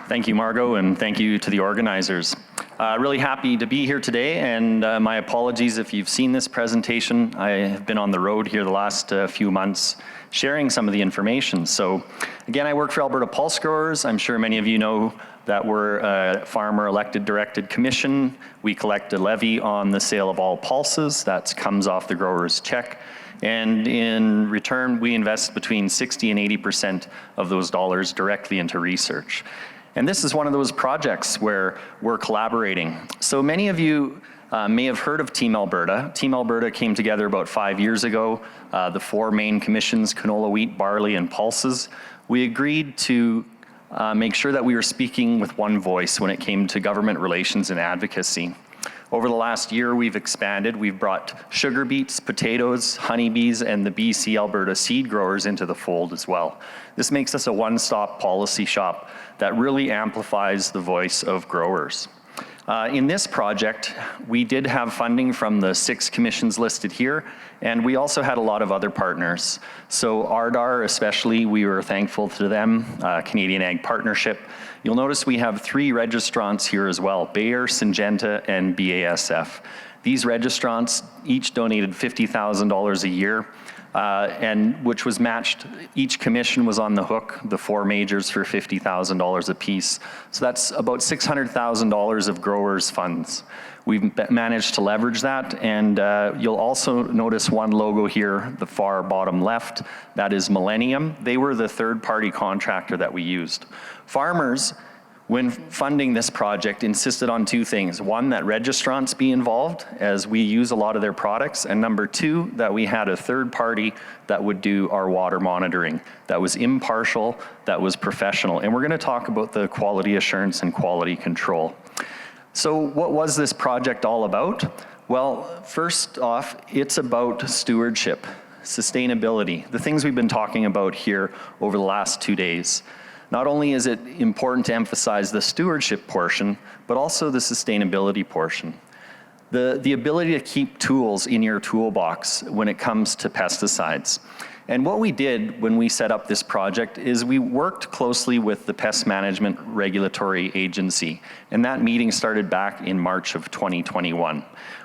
Thank you, Margot, and thank you to the organizers. Really happy to be here today, and my apologies if you've seen this presentation. I have been on the road here the last few months sharing some of the information. So again, I work for Alberta Pulse Growers. I'm sure many of you know that we're a farmer elected directed commission. We collect a levy on the sale of all pulses. That comes off the grower's check. And in return, we invest between 60 and 80% of those dollars directly into research. And this is one of those projects where we're collaborating. So many of you may have heard of Team Alberta. Team Alberta came together about 5 years ago. The four main commissions, canola, wheat, barley, and pulses. We agreed to make sure that we were speaking with one voice when it came to government relations and advocacy. Over the last year, we've expanded. We've brought sugar beets, potatoes, honeybees, and the BC Alberta seed growers into the fold as well. This makes us a one-stop policy shop that really amplifies the voice of growers. In this project, we did have funding from the 6 commissions listed here, and we also had a lot of other partners. So AIDA especially, we were thankful to them, Canadian Ag Partnership. You'll notice we have 3 registrants here as well, Bayer, Syngenta, and BASF. These registrants each donated $50,000 a year, and which was matched. Each commission was on the hook, the 4 majors, for $50,000 apiece. So that's about $600,000 of growers' funds. We've managed to leverage that, and you'll also notice one logo here, the far bottom left, that is Millennium. They were the third-party contractor that we used. Farmers, when funding this project, insisted on 2 things. One, that registrants be involved, as we use a lot of their products, and number 2, that we had a third party that would do our water monitoring, that was impartial, that was professional. And we're gonna talk about the quality assurance and quality control. So what was this project all about? Well, first off, it's about stewardship, sustainability, the things we've been talking about here over the last 2 days. Not only is it important to emphasize the stewardship portion, but also the sustainability portion. The ability to keep tools in your toolbox when it comes to pesticides. And what we did when we set up this project is we worked closely with the Pest Management Regulatory Agency, and that meeting started back in March of 2021.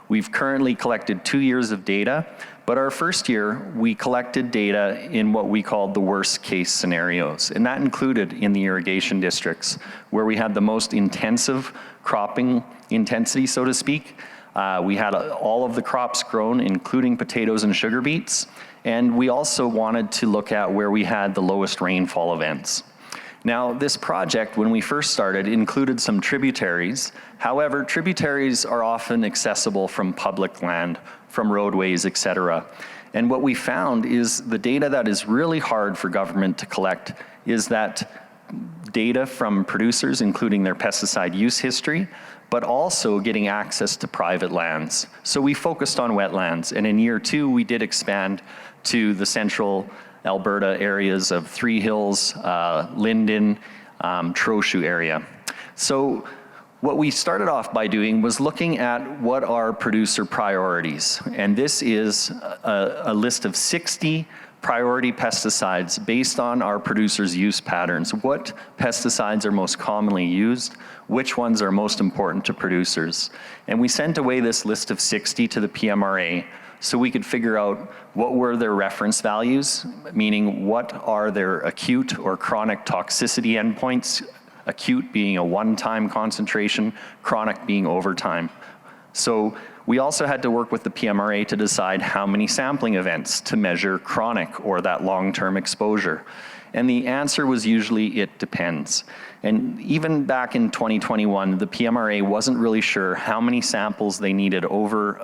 We've currently collected 2 years of data, but our first year, we collected data in what we called the worst case scenarios, and that included in the irrigation districts, where we had the most intensive cropping intensity, so to speak. We had all of the crops grown, including potatoes and sugar beets, and we also wanted to look at where we had the lowest rainfall events. Now, this project, when we first started, included some tributaries. However, tributaries are often accessible from public land, from roadways, etc. And what we found is the data that is really hard for government to collect is that data from producers, including their pesticide use history, but also getting access to private lands. So we focused on wetlands, and in year 2, we did expand to the central Alberta areas of Three Hills, Linden, Trochu area. So what we started off by doing was looking at what are producer priorities. And this is a list of 60 priority pesticides based on our producers' use patterns. What pesticides are most commonly used? Which ones are most important to producers? And we sent away this list of 60 to the PMRA so we could figure out what were their reference values, meaning what are their acute or chronic toxicity endpoints, acute being a one-time concentration, chronic being over time. So we also had to work with the PMRA to decide how many sampling events to measure chronic or that long-term exposure. And the answer was usually it depends. And even back in 2021, the PMRA wasn't really sure how many samples they needed over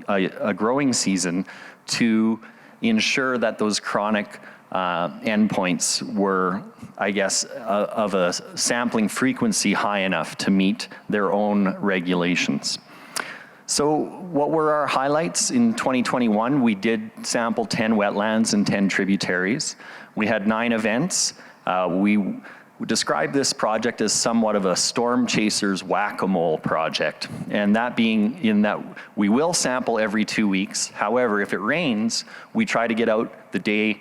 a growing season to ensure that those chronic endpoints were, I guess, of a sampling frequency high enough to meet their own regulations. So what were our highlights in 2021? We did sample 10 wetlands and 10 tributaries. We had 9 events. We describe this project as somewhat of a storm chaser's whack-a-mole project, and that being in that we will sample every 2 weeks. However, if it rains, we try to get out the day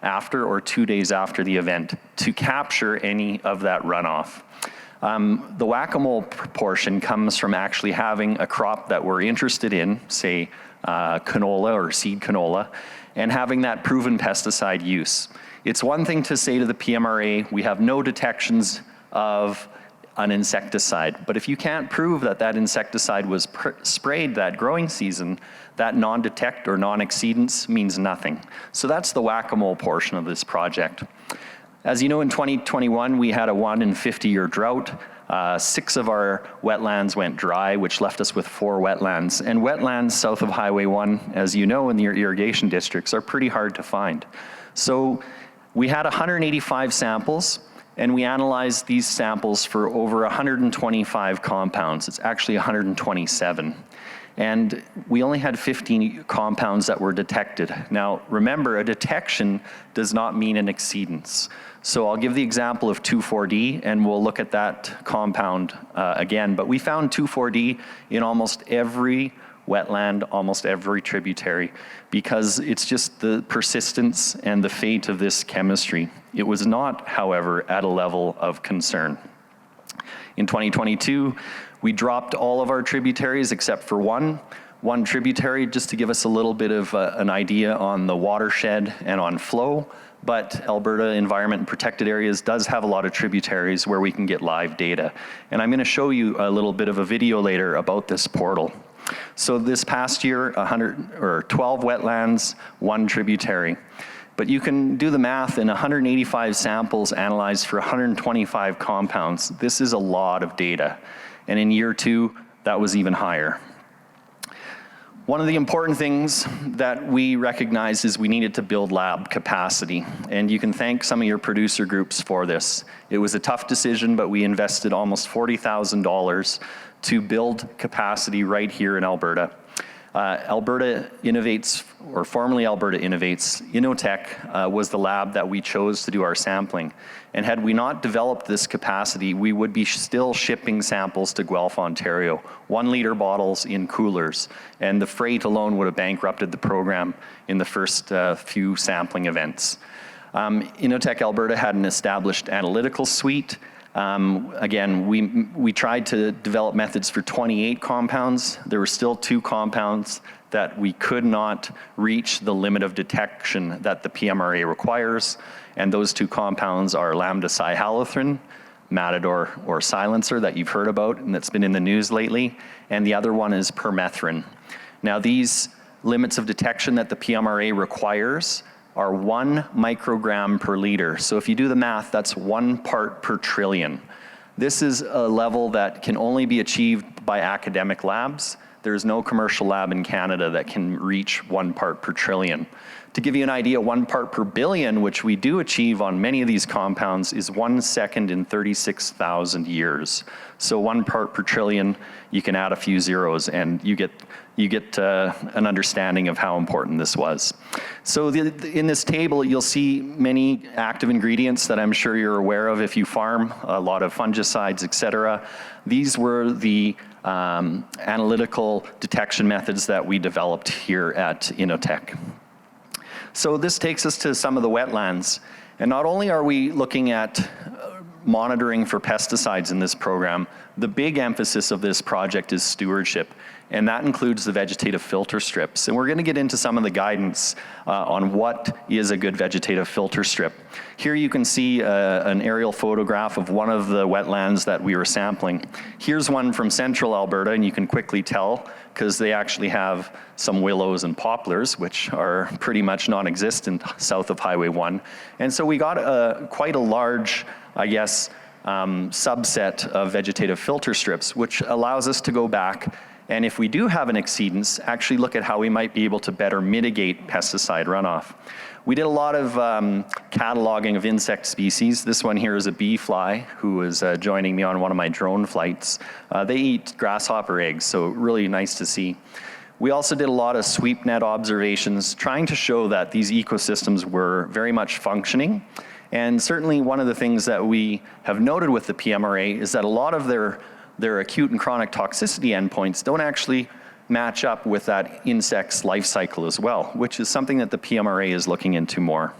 after or 2 days after the event to capture any of that runoff. The whack-a-mole portion comes from actually having a crop that we're interested in, say canola or seed canola, and having that proven pesticide use. It's one thing to say to the PMRA, we have no detections of an insecticide, but if you can't prove that that insecticide was sprayed that growing season, that non-detect or non-exceedance means nothing. So that's the whack-a-mole portion of this project. As you know, in 2021, we had a 1 in 50-year drought. 6 of our wetlands went dry, which left us with 4 wetlands. And wetlands south of Highway 1, as you know, in your irrigation districts, are pretty hard to find. So we had 185 samples, and we analyzed these samples for over 125 compounds. It's actually 127. And we only had 15 compounds that were detected. Now, remember, a detection does not mean an exceedance. So I'll give the example of 2,4-D, and we'll look at that compound again. But we found 2,4-D in almost every wetland, almost every tributary, because it's just the persistence and the fate of this chemistry. It was not, however, at a level of concern. In 2022, we dropped all of our tributaries except for one tributary, just to give us a little bit of an idea on the watershed and on flow. But Alberta Environment and Protected Areas does have a lot of tributaries where we can get live data. And I'm going to show you a little bit of a video later about this portal. So this past year, 12 wetlands, 1 tributary. But you can do the math, in 185 samples analyzed for 125 compounds. This is a lot of data. And in year 2, that was even higher. One of the important things that we recognized is we needed to build lab capacity. And you can thank some of your producer groups for this. It was a tough decision, but we invested almost $40,000 to build capacity right here in Alberta. Alberta Innovates, or formerly Alberta Innovates, Innotech was the lab that we chose to do our sampling. And had we not developed this capacity, we would be still shipping samples to Guelph, Ontario, 1-liter bottles in coolers. And the freight alone would have bankrupted the program in the first few sampling events. Innotech Alberta had an established analytical suite. Again, we tried to develop methods for 28 compounds. There were still 2 compounds that we could not reach the limit of detection that the PMRA requires. And those 2 compounds are lambda-cyhalothrin, Matador or silencer that you've heard about and that's been in the news lately. And the other one is permethrin. Now these limits of detection that the PMRA requires are 1 microgram per liter. So if you do the math, that's 1 part per trillion. This is a level that can only be achieved by academic labs. There's no commercial lab in Canada that can reach 1 part per trillion. To give you an idea, 1 part per billion, which we do achieve on many of these compounds, is 1 second in 36,000 years. So 1 part per trillion, you can add a few zeros and you get an understanding of how important this was. So in this table, you'll see many active ingredients that I'm sure you're aware of if you farm, a lot of fungicides, et cetera. These were the analytical detection methods that we developed here at Innotech. So this takes us to some of the wetlands. And not only are we looking at monitoring for pesticides in this program, the big emphasis of this project is stewardship. And that includes the vegetative filter strips. And we're going to get into some of the guidance on what is a good vegetative filter strip. Here you can see an aerial photograph of one of the wetlands that we were sampling. Here's one from central Alberta, and you can quickly tell because they actually have some willows and poplars, which are pretty much non-existent south of Highway 1. And so we got quite a large, I guess, subset of vegetative filter strips, which allows us to go back and if we do have an exceedance, actually look at how we might be able to better mitigate pesticide runoff. We did a lot of cataloging of insect species. This one here is a bee fly who is joining me on one of my drone flights. They eat grasshopper eggs, so really nice to see. We also did a lot of sweep net observations, trying to show that these ecosystems were very much functioning. And certainly one of the things that we have noted with the PMRA is that a lot of their acute and chronic toxicity endpoints don't actually match up with that insect's life cycle as well, which is something that the PMRA is looking into more.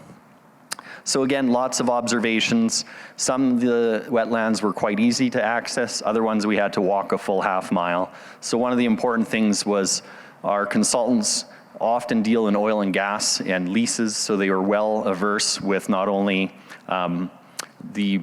So again, lots of observations. Some of the wetlands were quite easy to access, other ones we had to walk a full half mile. So one of the important things was our consultants often deal in oil and gas and leases, so they were well averse with not only the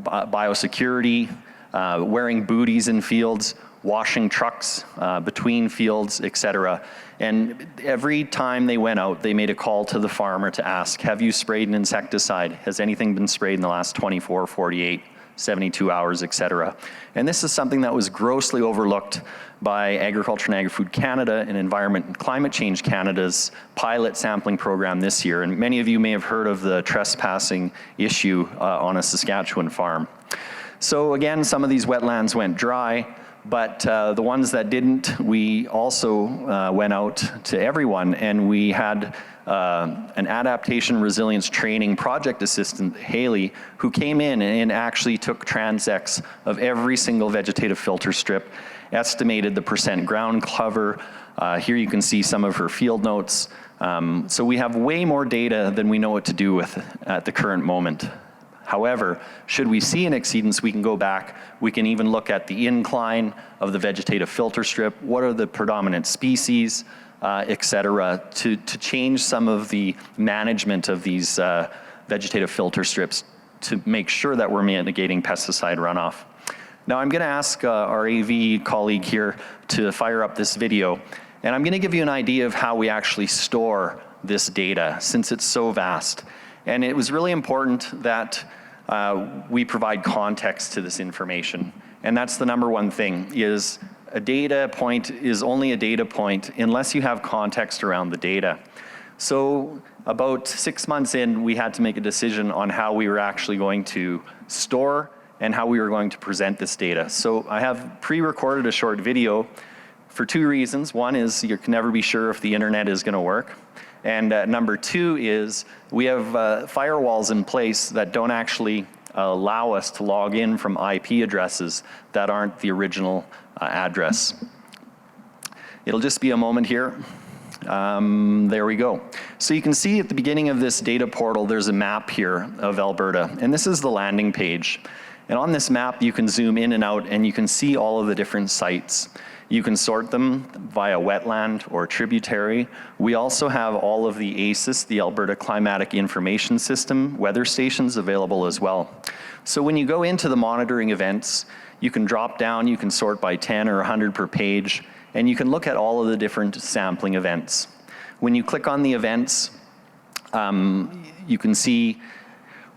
biosecurity, wearing booties in fields, washing trucks between fields, etc. And every time they went out, they made a call to the farmer to ask, have you sprayed an insecticide? Has anything been sprayed in the last 24, 48, 72 hours, etc. And this is something that was grossly overlooked by Agriculture and Agri-Food Canada and Environment and Climate Change Canada's pilot sampling program this year. And many of you may have heard of the trespassing issue on a Saskatchewan farm. So again, some of these wetlands went dry, but the ones that didn't, we also went out to everyone, and we had an adaptation resilience training project assistant, Haley, who came in and actually took transects of every single vegetative filter strip, estimated the percent ground cover. Here you can see some of her field notes. So we have way more data than we know what to do with at the current moment. However, should we see an exceedance, we can go back. We can even look at the incline of the vegetative filter strip. What are the predominant species, et cetera, to change some of the management of these vegetative filter strips to make sure that we're mitigating pesticide runoff. Now I'm gonna ask our AV colleague here to fire up this video, and I'm gonna give you an idea of how we actually store this data, since it's so vast. And it was really important that we provide context to this information. And that's the number one thing, is a data point is only a data point unless you have context around the data. So about 6 months in, we had to make a decision on how we were actually going to store and how we were going to present this data. So I have pre-recorded a short video for two reasons. One is you can never be sure if the internet is gonna work. And number two is we have firewalls in place that don't actually allow us to log in from IP addresses that aren't the original address. It'll just be a moment here. There we go. So you can see at the beginning of this data portal, there's a map here of Alberta, and this is the landing page. And on this map, you can zoom in and out, and you can see all of the different sites. You can sort them via wetland or tributary. We also have all of the ACIS, the Alberta Climatic Information System, weather stations available as well. So when you go into the monitoring events, you can drop down, you can sort by 10 or 100 per page, and you can look at all of the different sampling events. When you click on the events, you can see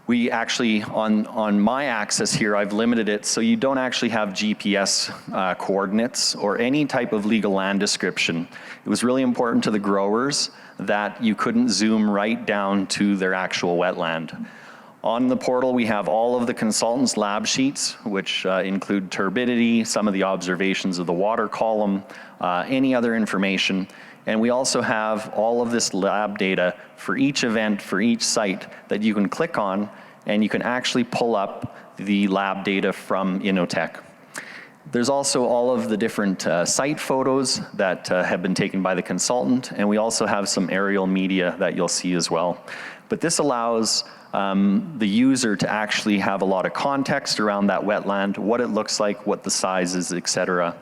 we actually, on my axis here, I've limited it so you don't actually have GPS coordinates or any type of legal land description. It was really important to the growers that you couldn't zoom right down to their actual wetland. On the portal, we have all of the consultants' lab sheets, which include turbidity, some of the observations of the water column, any other information. And we also have all of this lab data for each event, for each site that you can click on, and you can actually pull up the lab data from Innotech. There's also all of the different site photos that have been taken by the consultant, and we also have some aerial media that you'll see as well. But this allows the user to actually have a lot of context around that wetland, what it looks like, what the size is, et cetera.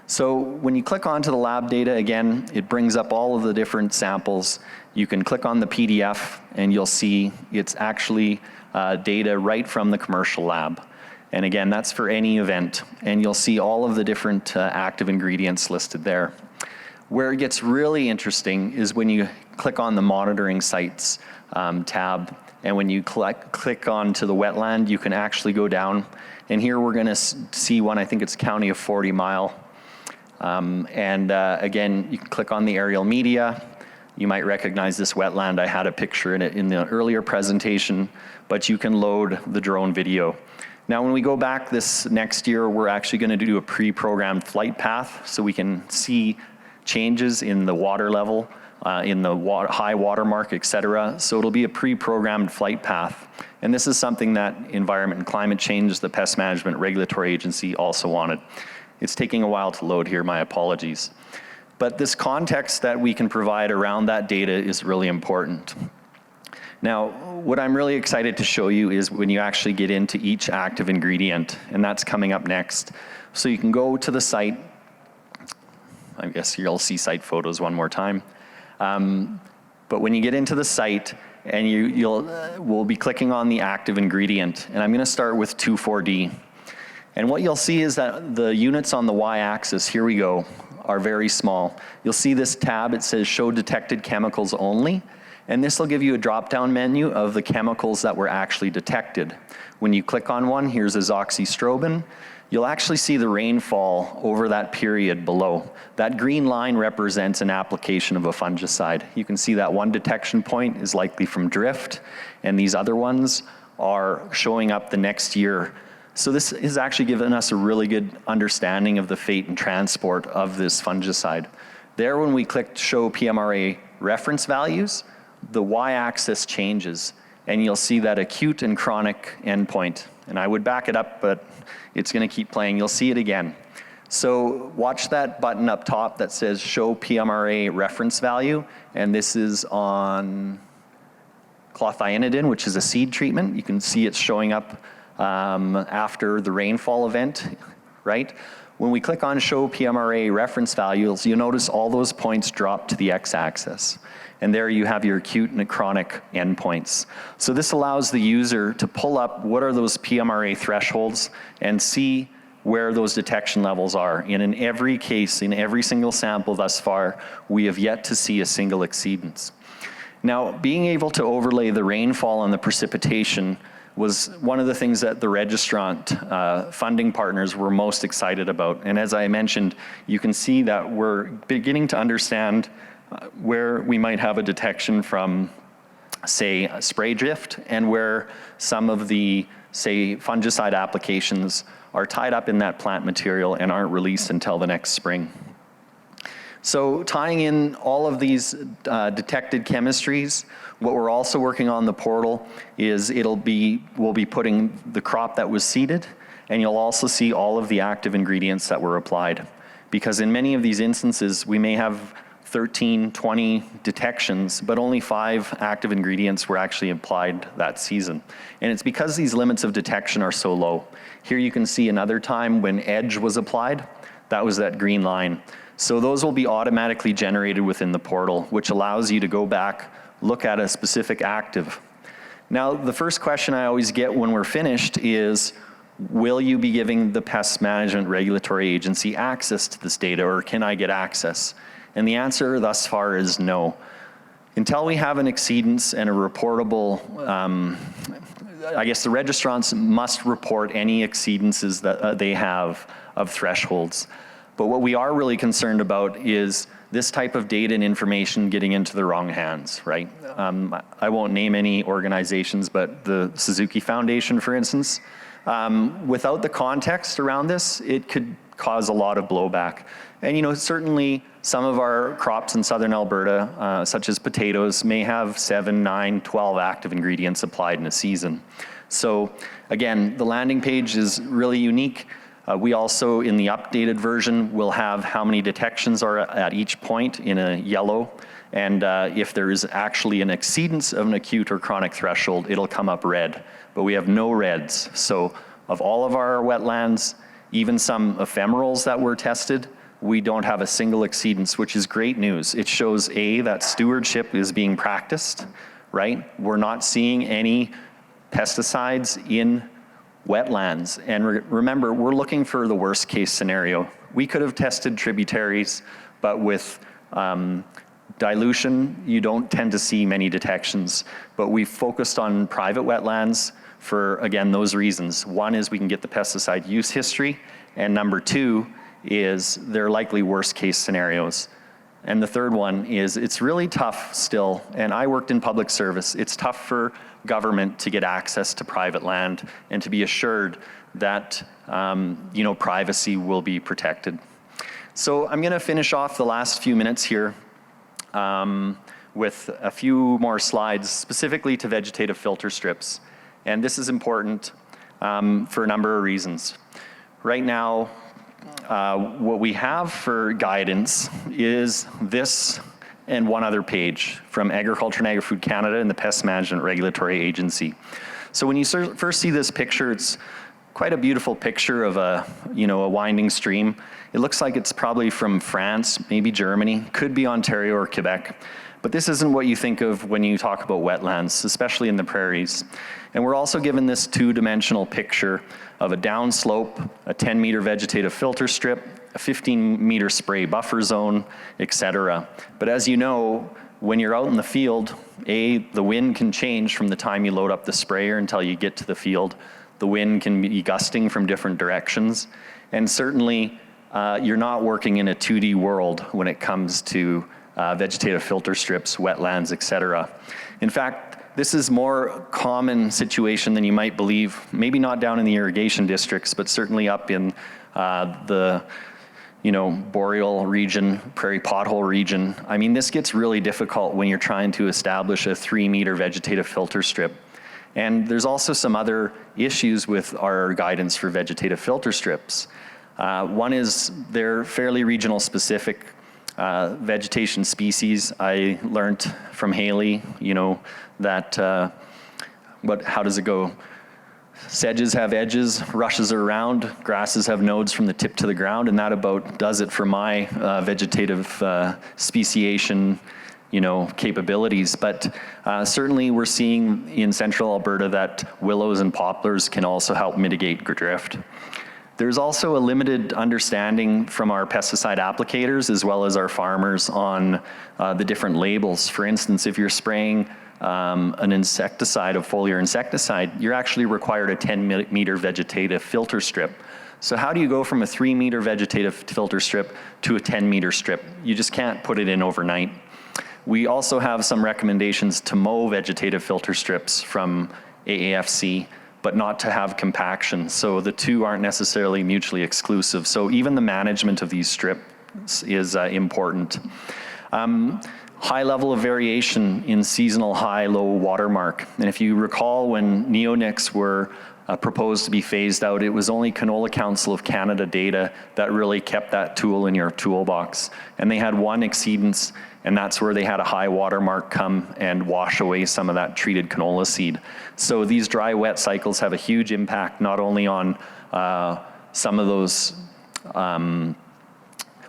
So when you click onto the lab data, again, it brings up all of the different samples. You can click on the PDF and you'll see it's actually data right from the commercial lab. And again, that's for any event. And you'll see all of the different active ingredients listed there. Where it gets really interesting is when you click on the monitoring sites tab, and when you click onto the wetland, you can actually go down. And here we're gonna see one, I think it's County of 40 Mile. Again, you can click on the aerial media. You might recognize this wetland. I had a picture in it in the earlier presentation, but you can load the drone video. Now, when we go back this next year, we're actually gonna do a pre-programmed flight path so we can see changes in the water level, in the high water mark, et cetera. So it'll be a pre-programmed flight path. And this is something that Environment and Climate Change, the Pest Management Regulatory Agency, also wanted. It's taking a while to load here, my apologies. But this context that we can provide around that data is really important. Now, what I'm really excited to show you is when you actually get into each active ingredient, and that's coming up next. So you can go to the site. I guess you'll see site photos one more time. But when you get into the site, and we'll be clicking on the active ingredient, and I'm going to start with 2,4-D. And what you'll see is that the units on the y-axis, here we go, are very small. You'll see this tab, it says show detected chemicals only, and this will give you a drop-down menu of the chemicals that were actually detected. When you click on one, here's azoxystrobin, you'll actually see the rainfall over that period below. That green line represents an application of a fungicide. You can see that one detection point is likely from drift, and these other ones are showing up the next year. So this has actually given us a really good understanding of the fate and transport of this fungicide. There, when we click show PMRA reference values, the y-axis changes, and you'll see that acute and chronic endpoint. And I would back it up, but it's going to keep playing. You'll see it again. So watch that button up top that says show PMRA reference value, and this is on clothianidin, which is a seed treatment. You can see it's showing up after the rainfall event, right? When we click on show PMRA reference values, you'll notice all those points drop to the x-axis. And there you have your acute and chronic endpoints. So this allows the user to pull up what are those PMRA thresholds and see where those detection levels are. And in every case, in every single sample thus far, we have yet to see a single exceedance. Now, being able to overlay the rainfall and the precipitation was one of the things that the registrant funding partners were most excited about. And as I mentioned, you can see that we're beginning to understand where we might have a detection from, say, spray drift, and where some of the, say, fungicide applications are tied up in that plant material and aren't released until the next spring. So tying in all of these detected chemistries, what we're also working on the portal is we'll be putting the crop that was seeded, and you'll also see all of the active ingredients that were applied. Because in many of these instances, we may have 13, 20 detections, but only 5 active ingredients were actually applied that season. And it's because these limits of detection are so low. Here you can see another time when Edge was applied, that was that green line. So those will be automatically generated within the portal, which allows you to go back, look at a specific active. Now, the first question I always get when we're finished is, will you be giving the Pest Management Regulatory Agency access to this data, or can I get access? And the answer thus far is no. Until we have an exceedance and a reportable, I guess the registrants must report any exceedances that they have of thresholds. But what we are really concerned about is this type of data and information getting into the wrong hands, right? I won't name any organizations, but the Suzuki Foundation, for instance, without the context around this, it could cause a lot of blowback. And certainly some of our crops in southern Alberta, such as potatoes, may have 7, 9, 12 active ingredients applied in a season. So again, the landing page is really unique. We also, in the updated version, will have how many detections are at each point in a yellow. And if there is actually an exceedance of an acute or chronic threshold, it'll come up red. But we have no reds. So of all of our wetlands, even some ephemerals that were tested, we don't have a single exceedance, which is great news. It shows, A, that stewardship is being practiced, right? We're not seeing any pesticides in wetlands. And remember, we're looking for the worst case scenario. We could have tested tributaries, but with dilution, you don't tend to see many detections. But we've focused on private wetlands for, again, those reasons. One is we can get the pesticide use history, and number 2 is they're likely worst case scenarios. And the third one is it's really tough still, and I worked in public service, it's tough for government to get access to private land and to be assured that privacy will be protected. So I'm gonna finish off the last few minutes here with a few more slides specifically to vegetative filter strips. And this is important for a number of reasons. Right now, what we have for guidance is this and one other page from Agriculture and Agri-Food Canada and the Pest Management Regulatory Agency. So when you first see this picture, it's quite a beautiful picture of a winding stream. It looks like it's probably from France, maybe Germany, could be Ontario or Quebec. But this isn't what you think of when you talk about wetlands, especially in the prairies. And we're also given this two-dimensional picture of a downslope, a 10-meter vegetative filter strip, a 15-meter spray buffer zone, etc. But as you know, when you're out in the field, the wind can change from the time you load up the sprayer until you get to the field. The wind can be gusting from different directions. And certainly, you're not working in a 2D world when it comes to vegetative filter strips, wetlands, etc. In fact, this is more common situation than you might believe, maybe not down in the irrigation districts, but certainly up in the boreal region, prairie pothole region. I mean, this gets really difficult when you're trying to establish a 3-meter vegetative filter strip. And there's also some other issues with our guidance for vegetative filter strips. One is they're fairly regional specific. Vegetation species, I learned from Haley, that, how does it go? Sedges have edges, rushes are round, grasses have nodes from the tip to the ground, and that about does it for my vegetative speciation, capabilities. But certainly we're seeing in central Alberta that willows and poplars can also help mitigate drift. There's also a limited understanding from our pesticide applicators as well as our farmers on the different labels. For instance, if you're spraying an insecticide, a foliar insecticide, you're actually required a 10-meter vegetative filter strip. So how do you go from a 3-meter vegetative filter strip to a 10-meter strip? You just can't put it in overnight. We also have some recommendations to mow vegetative filter strips from AAFC, but not to have compaction. So the two aren't necessarily mutually exclusive. So even the management of these strips is important. High level of variation in seasonal high-low watermark. And if you recall when neonics were proposed to be phased out, it was only Canola Council of Canada data that really kept that tool in your toolbox. And they had one exceedance, and that's where they had a high watermark come and wash away some of that treated canola seed. So these dry wet cycles have a huge impact not only on some of those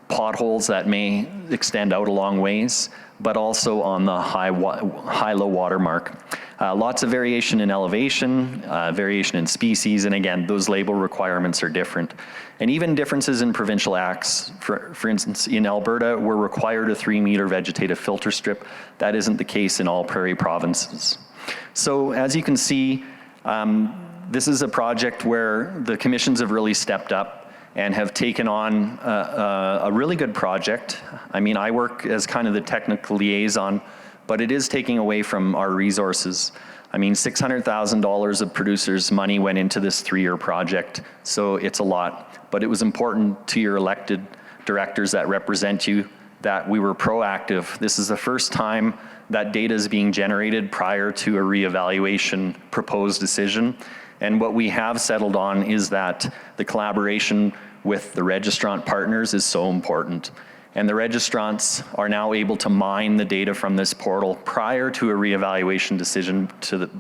potholes that may extend out a long ways, but also on the high-low watermark. Lots of variation in elevation, variation in species, and again, those label requirements are different. And even differences in provincial acts. For instance, in Alberta, we're required a 3-meter vegetative filter strip. That isn't the case in all prairie provinces. So as you can see, this is a project where the commissions have really stepped up and have taken on a really good project. I mean, I work as kind of the technical liaison, but it is taking away from our resources. I mean, $600,000 of producers' money went into this 3-year project, so it's a lot. But it was important to your elected directors that represent you that we were proactive. This is the first time that data is being generated prior to a reevaluation proposed decision. And what we have settled on is that the collaboration with the registrant partners is so important. And the registrants are now able to mine the data from this portal prior to a reevaluation decision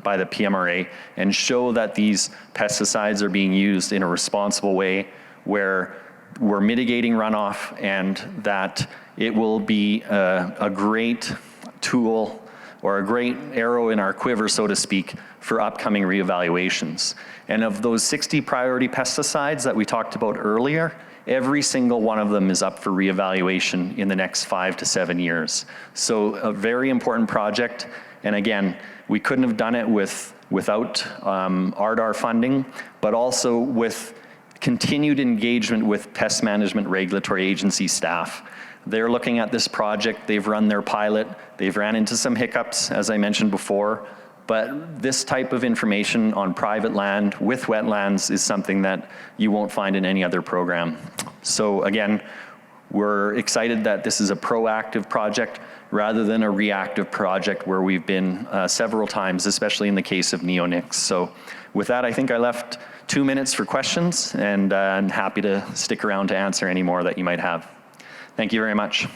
by the PMRA and show that these pesticides are being used in a responsible way where we're mitigating runoff and that it will be a great tool or a great arrow in our quiver, so to speak, for upcoming reevaluations. And of those 60 priority pesticides that we talked about earlier, every single one of them is up for reevaluation in the next 5 to 7 years. So a very important project. And again, we couldn't have done it without ARDAR funding, but also with continued engagement with Pest Management Regulatory Agency staff. They're looking at this project, they've run their pilot, they've ran into some hiccups, as I mentioned before, but this type of information on private land with wetlands is something that you won't find in any other program. So again, we're excited that this is a proactive project rather than a reactive project where we've been several times, especially in the case of neonics. So with that, I think I left 2 minutes for questions, and I'm happy to stick around to answer any more that you might have. Thank you very much.